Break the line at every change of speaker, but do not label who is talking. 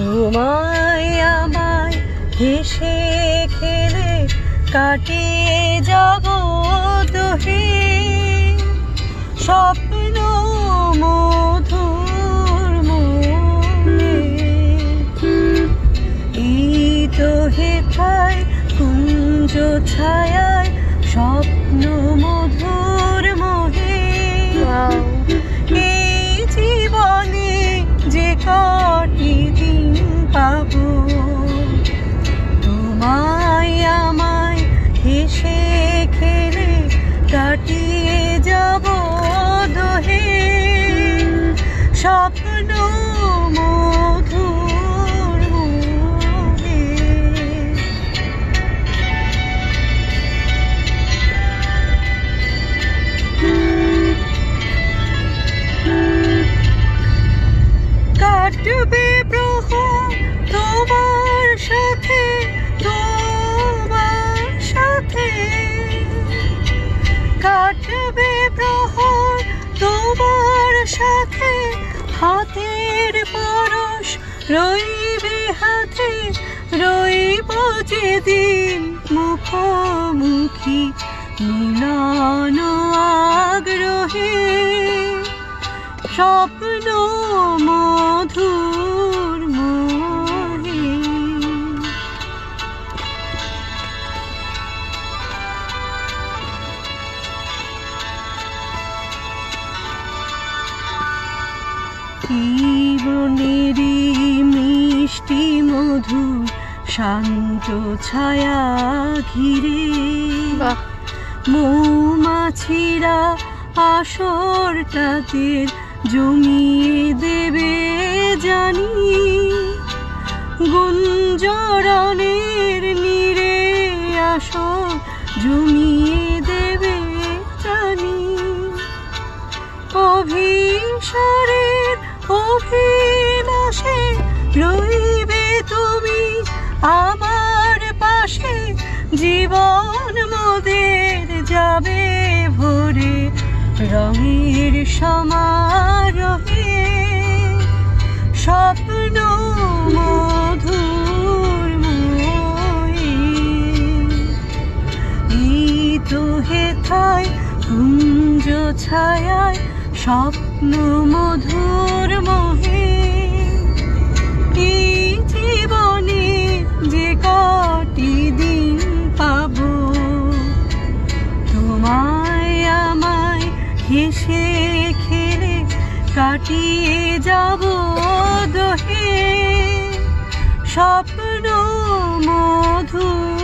তোমায় আমায় হেসে খেলে কাটিয়ে যাব দোহে স্বপ্ন মধুর মনে। এই তো হেথায় কুঞ্জ ছায়ায় স্বপ্ন মধুর মোহে। এই জীবনে যে কটি দিন পাবো তোমায় আমায় হেসে খেলে কাটিয়ে যাব দোহে স্বপ্ন মধুর মোহে। কাটবে প্রহর তোমার সাথে, তোমার সাথে কাটবে প্রহর তোমার সাথে। হাতের পরশ রইবে হাতে, রইব যেদিন মুখোমুখি মিলন আগ্রহে স্বপ্ন মধুর মোহে। জীবনেরই মিষ্টি মধুর শান্ত ছায়া ঘিরে মৌমাছিরা আসরটাতে জমিয়ে দেবে জানি। গুঞ্জরণের নীরে আসর জমিয়ে দেবে জানি। অভিসারের অভিলাষে রইবে তুমি আমার পাশে। জীবন মোদের যাবে ভরে রঙের সমারোহে স্বপ্ন মধুর মোহে। এই তো হেথায় কুঞ্জ ছায়ায় স্বপ্ন মধুর মোহে। এই জীবনে যে কটি দিন পাবো তোমায় আমায় হেসে খেলে কাটিয়ে যাব দোহে স্বপ্ন মধুর।